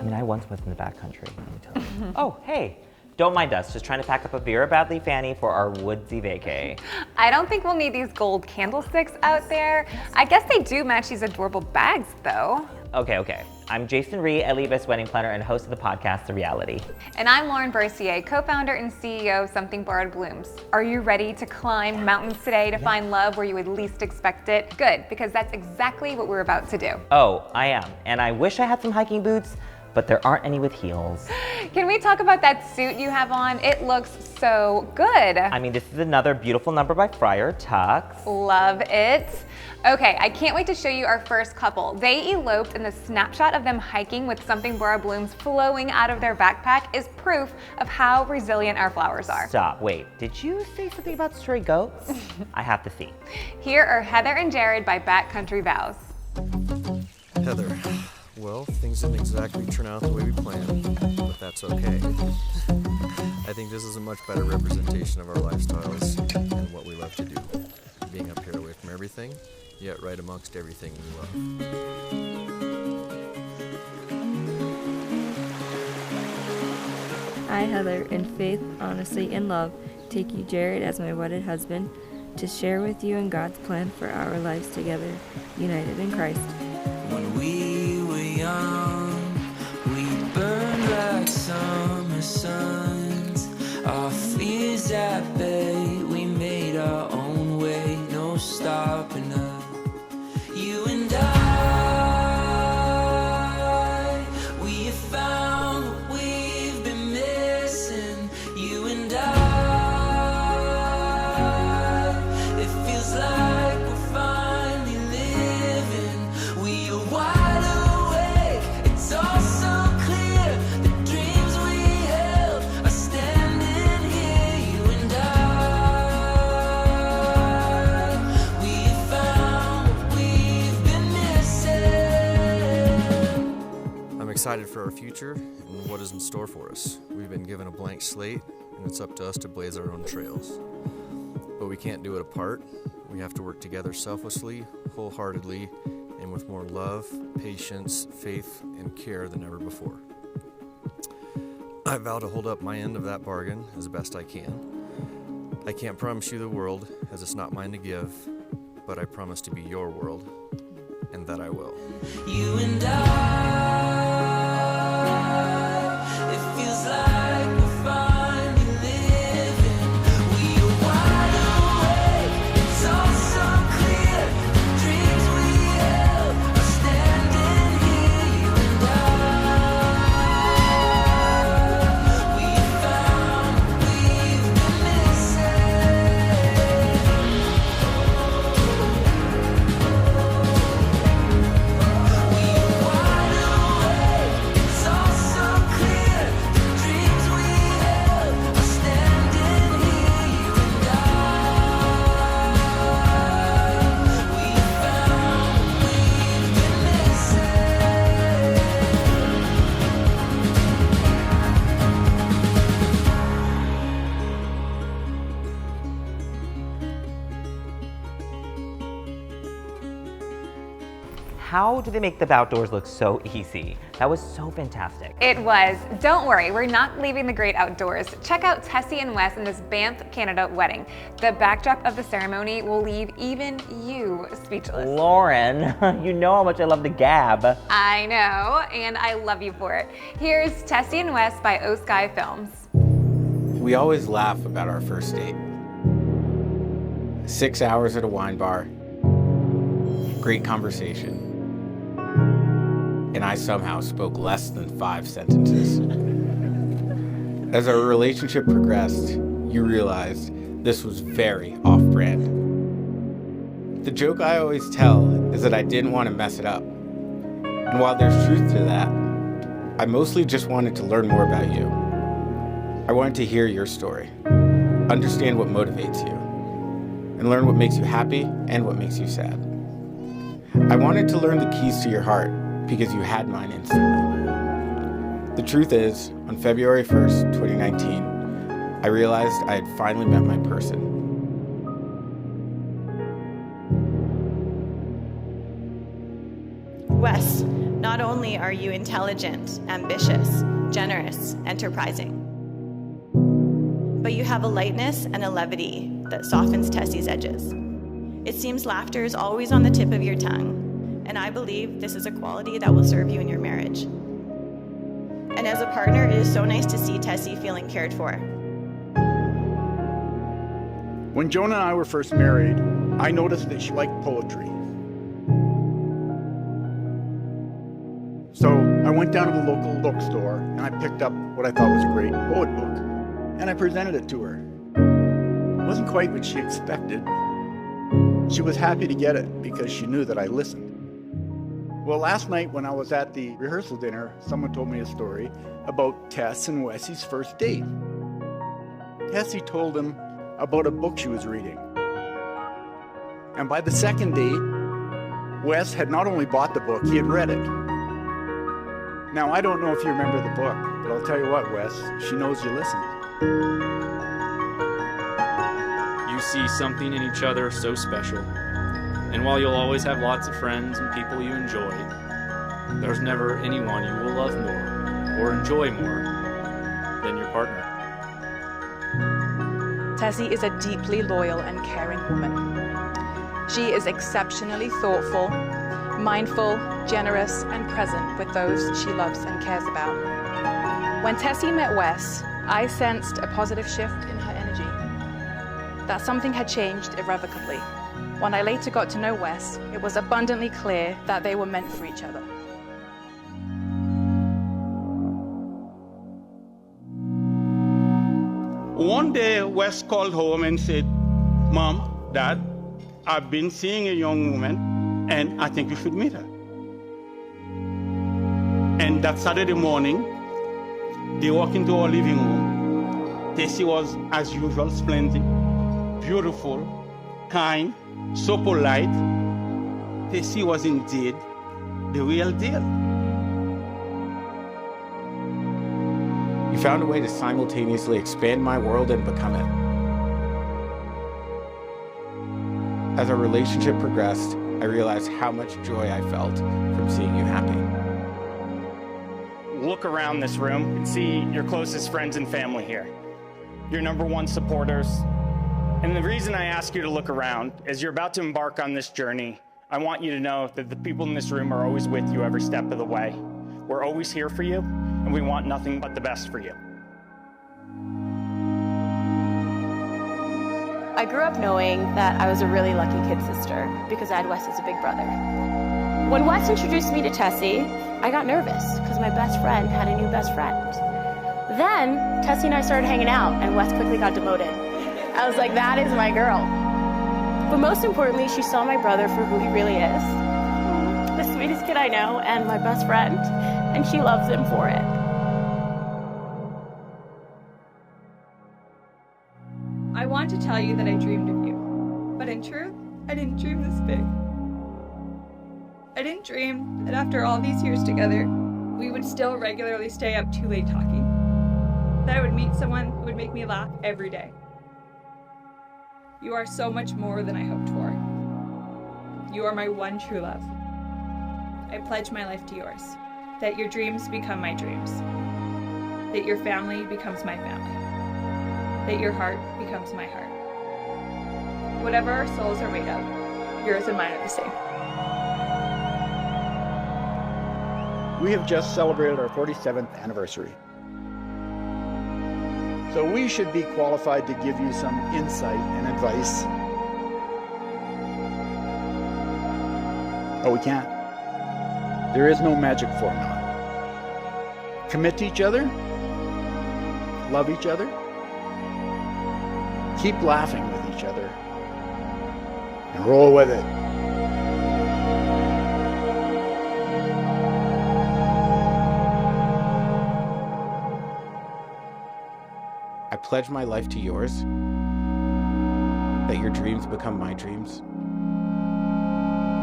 I mean, I once lived in the backcountry, let me tell you. Oh, hey. Don't mind us, just trying to pack up a Vera Badley fanny for our woodsy vacay. I don't think we'll need these gold candlesticks out there. I guess they do match these adorable bags, though. Okay. I'm Rhee, Elibus wedding planner and host of the podcast, The Reality. And I'm Lauren Bercier, co-founder and CEO of Something Borrowed Blooms. Are you ready to climb mountains today to find love where you would least expect it? Good, because that's exactly what we're about to do. Oh, I am. And I wish I had some hiking boots, but there aren't any with heels. Can we talk about that suit you have on? It looks so good. I mean, this is another beautiful number by Friar Tuck. Love it. Okay, I can't wait to show you our first couple. They eloped, and the snapshot of them hiking with Something Borrowed Blooms flowing out of their backpack is proof of how resilient our flowers are. Stop, wait, did you say something about stray goats? I have to see. Here are Heather and Jared by Backcountry Vows. Heather, well, things didn't exactly turn out the way we planned, but that's okay. I think this is a much better representation of our lifestyles and what we love to do. Being up here away from everything, yet right amongst everything we love. I, Heather, in faith, honesty, and love, take you, Jared, as my wedded husband, to share with you in God's plan for our lives together, united in Christ. When we were young, we burned like summer suns. Our fears at bay, we made our own way, no stopping us. You and I, we have found what we've been missing. You and I, it feels like we're finally living. We are wide awake, it's all so clear. The dreams we held are standing here. You and I, we have found what we've been missing. I'm excited for our future and what is in store for us. We've been given a blank slate, and it's up to us to blaze our own trails. But we can't do it apart. We have to work together selflessly, wholeheartedly, and with more love, patience, faith, and care than ever before. I vow to hold up my end of that bargain as best I can. I can't promise you the world, as it's not mine to give, but I promise to be your world, and that I will. You and I, it feels like we're finally living. We are wide awake, it's all so clear. The dreams we held are standing here. You and I, we found what we've been it's all so clear. The dreams we held are standing here. You and I, we found what we've been How do they make the outdoors look so easy? That was so fantastic. It was. Don't worry, we're not leaving the great outdoors. Check out Tessie and Wes in this Banff, Canada wedding. The backdrop of the ceremony will leave even you speechless. Lauren, you know how much I love the gab. I know, and I love you for it. Here's Tessie and Wes by O Sky Films. We always laugh about our first date. 6 hours at a wine bar, great conversation, and I somehow spoke less than 5 sentences. As our relationship progressed, you realized this was very off-brand. The joke I always tell is that I didn't want to mess it up. And while there's truth to that, I mostly just wanted to learn more about you. I wanted to hear your story, understand what motivates you, and learn what makes you happy and what makes you sad. I wanted to learn the keys to your heart because you had mine instantly. The truth is, on February 1st, 2019, I realized I had finally met my person. Wes, Not only are you intelligent, ambitious, generous, enterprising, but you have a lightness and a levity that softens Tessie's edges. It seems laughter is always on the tip of your tongue, and I believe this is a quality that will serve you in your marriage. And as a partner, it is so nice to see Tessie feeling cared for. When Joan and I were first married, I noticed that she liked poetry. So I went down to the local bookstore and I picked up what I thought was a great poet book, and I presented it to her. It wasn't quite what she expected. She was happy to get it because she knew that I listened. Well, last night when I was at the rehearsal dinner, someone told me a story about Tess and Wessie's first date. Tessie told him about a book she was reading. And by the second date, Wes had not only bought the book, he had read it. Now, I don't know if you remember the book, but I'll tell you what, Wes, she knows you listened. You see something in each other so special. And while you'll always have lots of friends and people you enjoy, there's never anyone you will love more or enjoy more than your partner. Tessie is a deeply loyal and caring woman. She is exceptionally thoughtful, mindful, generous, and present with those she loves and cares about. When Tessie met Wes, I sensed a positive shift in her energy. That something had changed irrevocably. When I later got to know Wes, it was abundantly clear that they were meant for each other. One day, Wes called home and said, "Mom, Dad, I've been seeing a young woman, and I think you should meet her." And that Saturday morning, they walked into our living room. Tessie was, as usual, splendid, beautiful, kind, so polite. Tessie was indeed the real deal. You found a way to simultaneously expand my world and become it. As our relationship progressed, I realized how much joy I felt from seeing you happy. Look around this room and see your closest friends and family here, your #1 supporters. And the reason I ask you to look around is you're about to embark on this journey. I want you to know that the people in this room are always with you every step of the way. We're always here for you, and we want nothing but the best for you. I grew up knowing that I was a really lucky kid sister because I had Wes as a big brother. When Wes introduced me to Tessie, I got nervous because my best friend had a new best friend. Then Tessie and I started hanging out and Wes quickly got demoted. I was like, that is my girl. But most importantly, she saw my brother for who he really is. The sweetest kid I know and my best friend, and she loves him for it. I want to tell you that I dreamed of you, but in truth, I didn't dream this big. I didn't dream that after all these years together, we would still regularly stay up too late talking. That I would meet someone who would make me laugh every day. You are so much more than I hoped for. You are my one true love. I pledge my life to yours, that your dreams become my dreams, that your family becomes my family, that your heart becomes my heart. Whatever our souls are made of, yours and mine are the same. We have just celebrated our 47th anniversary. So we should be qualified to give you some insight and advice. Oh, we can't. There is no magic formula. Commit to each other, love each other, keep laughing with each other, and roll with it. I pledge my life to yours, that your dreams become my dreams,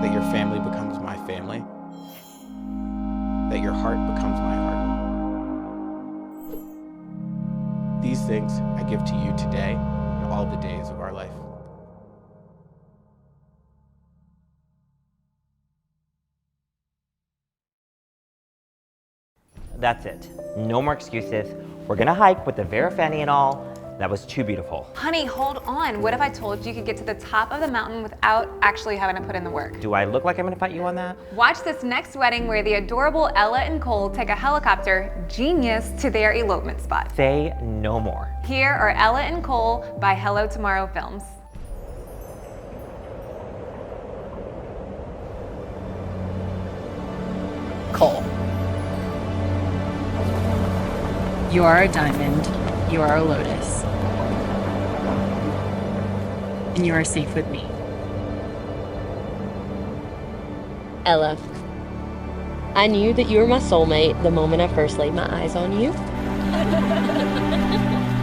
that your family becomes my family, that your heart becomes my heart. These things I give to you today and all the days of our life. That's it. No more excuses. We're gonna hike with the Vera Fanny and all. That was too beautiful. Honey, hold on. What if I told you could get to the top of the mountain without actually having to put in the work? Do I look like I'm gonna fight you on that? Watch this next wedding where the adorable Ella and Cole take a helicopter, genius, to their elopement spot. Say no more. Here are Ella and Cole by Hello Tomorrow Films. Cole. You are a diamond. You are a lotus. And you are safe with me. Ella, I knew that you were my soulmate the moment I first laid my eyes on you.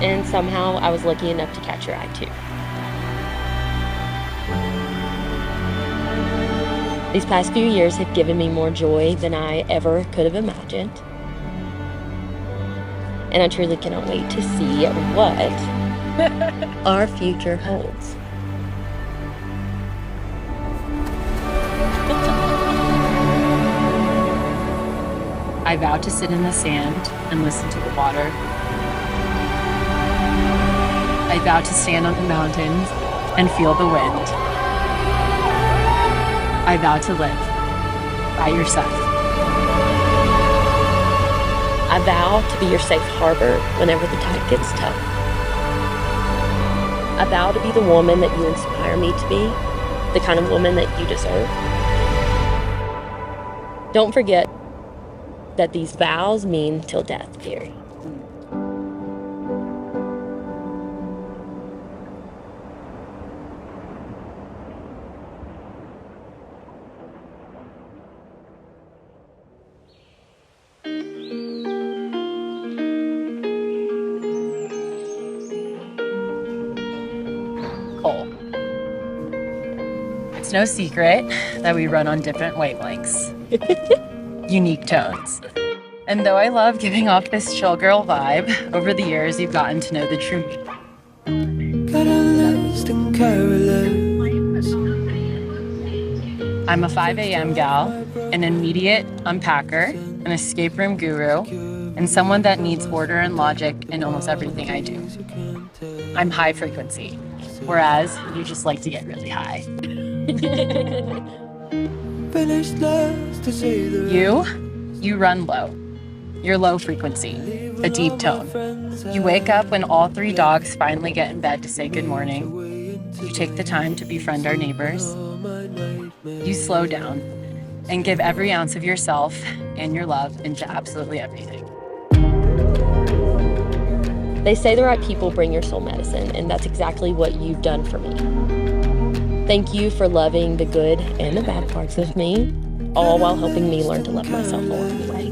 And somehow I was lucky enough to catch your eye too. These past few years have given me more joy than I ever could have imagined. And I truly cannot wait to see what our future holds. I vow to sit in the sand and listen to the water. I vow to stand on the mountains and feel the wind. I vow to live by your side. I vow to be your safe harbor whenever the tide gets tough. I vow to be the woman that you inspire me to be, the kind of woman that you deserve. Don't forget that these vows mean till death, dearie. Cole. It's no secret that we run on different wavelengths. Unique tones. And though I love giving off this chill girl vibe, over the years you've gotten to know the true me. I'm a 5 a.m. gal, an immediate unpacker, an escape room guru, and someone that needs order and logic in almost everything I do. I'm high frequency, whereas you just like to get really high. You run low. You're low frequency, a deep tone. You wake up when all 3 dogs finally get in bed to say good morning. You take the time to befriend our neighbors. You slow down and give every ounce of yourself and your love into absolutely everything. They say the right people bring your soul medicine, and that's exactly what you've done for me. Thank you for loving the good and the bad parts of me, all while helping me learn to love myself along the way.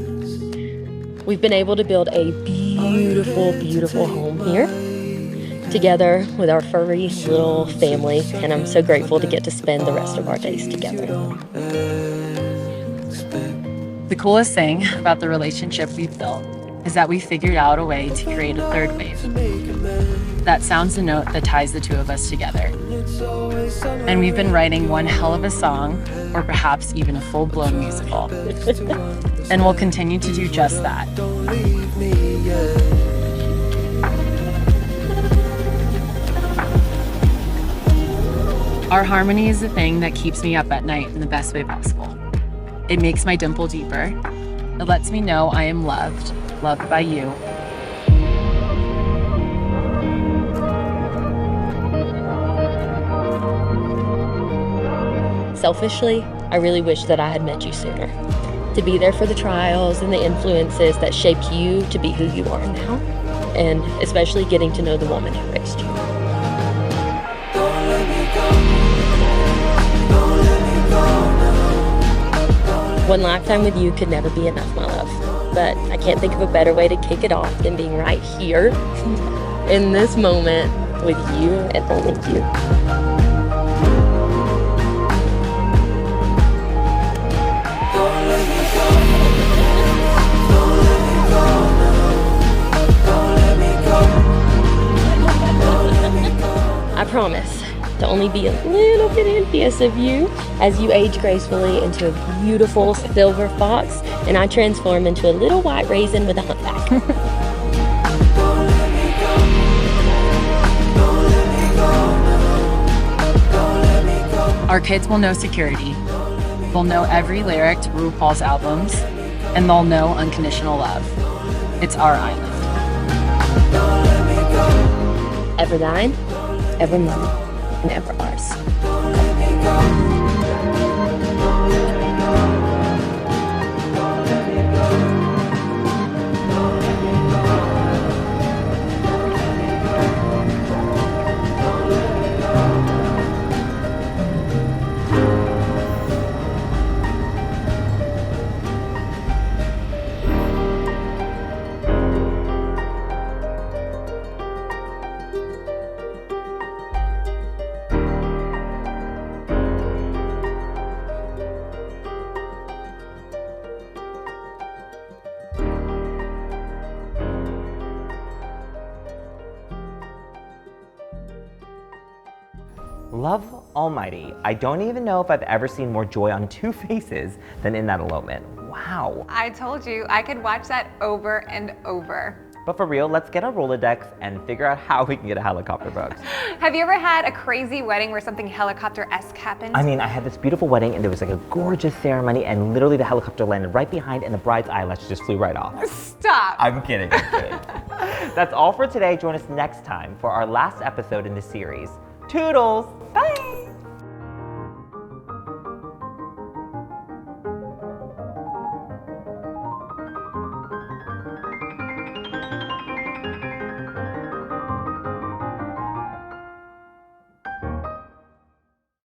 We've been able to build a beautiful, beautiful home here, together with our furry little family, and I'm so grateful to get to spend the rest of our days together. The coolest thing about the relationship we've built is that we figured out a way to create a third wave. That sounds the note that ties the two of us together. And we've been writing one hell of a song, or perhaps even a full-blown musical. And we'll continue to do just that. Our harmony is the thing that keeps me up at night in the best way possible. It makes my dimple deeper. It lets me know I am loved by you. Selfishly, I really wish that I had met you sooner. To be there for the trials and the influences that shaped you to be who you are now. And especially getting to know the woman who raised you. One lifetime with you could never be enough, my love. But I can't think of a better way to kick it off than being right here in this moment with you and only you. I promise to only me be a little bit envious of you as you age gracefully into a beautiful silver fox, and I transform into a little white raisin with a humpback. Our kids will know security. They'll know every lyric to RuPaul's albums, and they'll know unconditional love. It's our island. Ever thine, ever mine, and ever ours. Love almighty, I don't even know if I've ever seen more joy on two faces than in that elopement. Wow. I told you, I could watch that over and over. But for real, let's get our Rolodex and figure out how we can get a helicopter booked. Have you ever had a crazy wedding where something helicopter-esque happened? I mean, I had this beautiful wedding and there was like a gorgeous ceremony and literally the helicopter landed right behind and the bride's eyelashes just flew right off. Stop. I'm kidding. That's all for today. Join us next time for our last episode in this series. Toodles! Bye!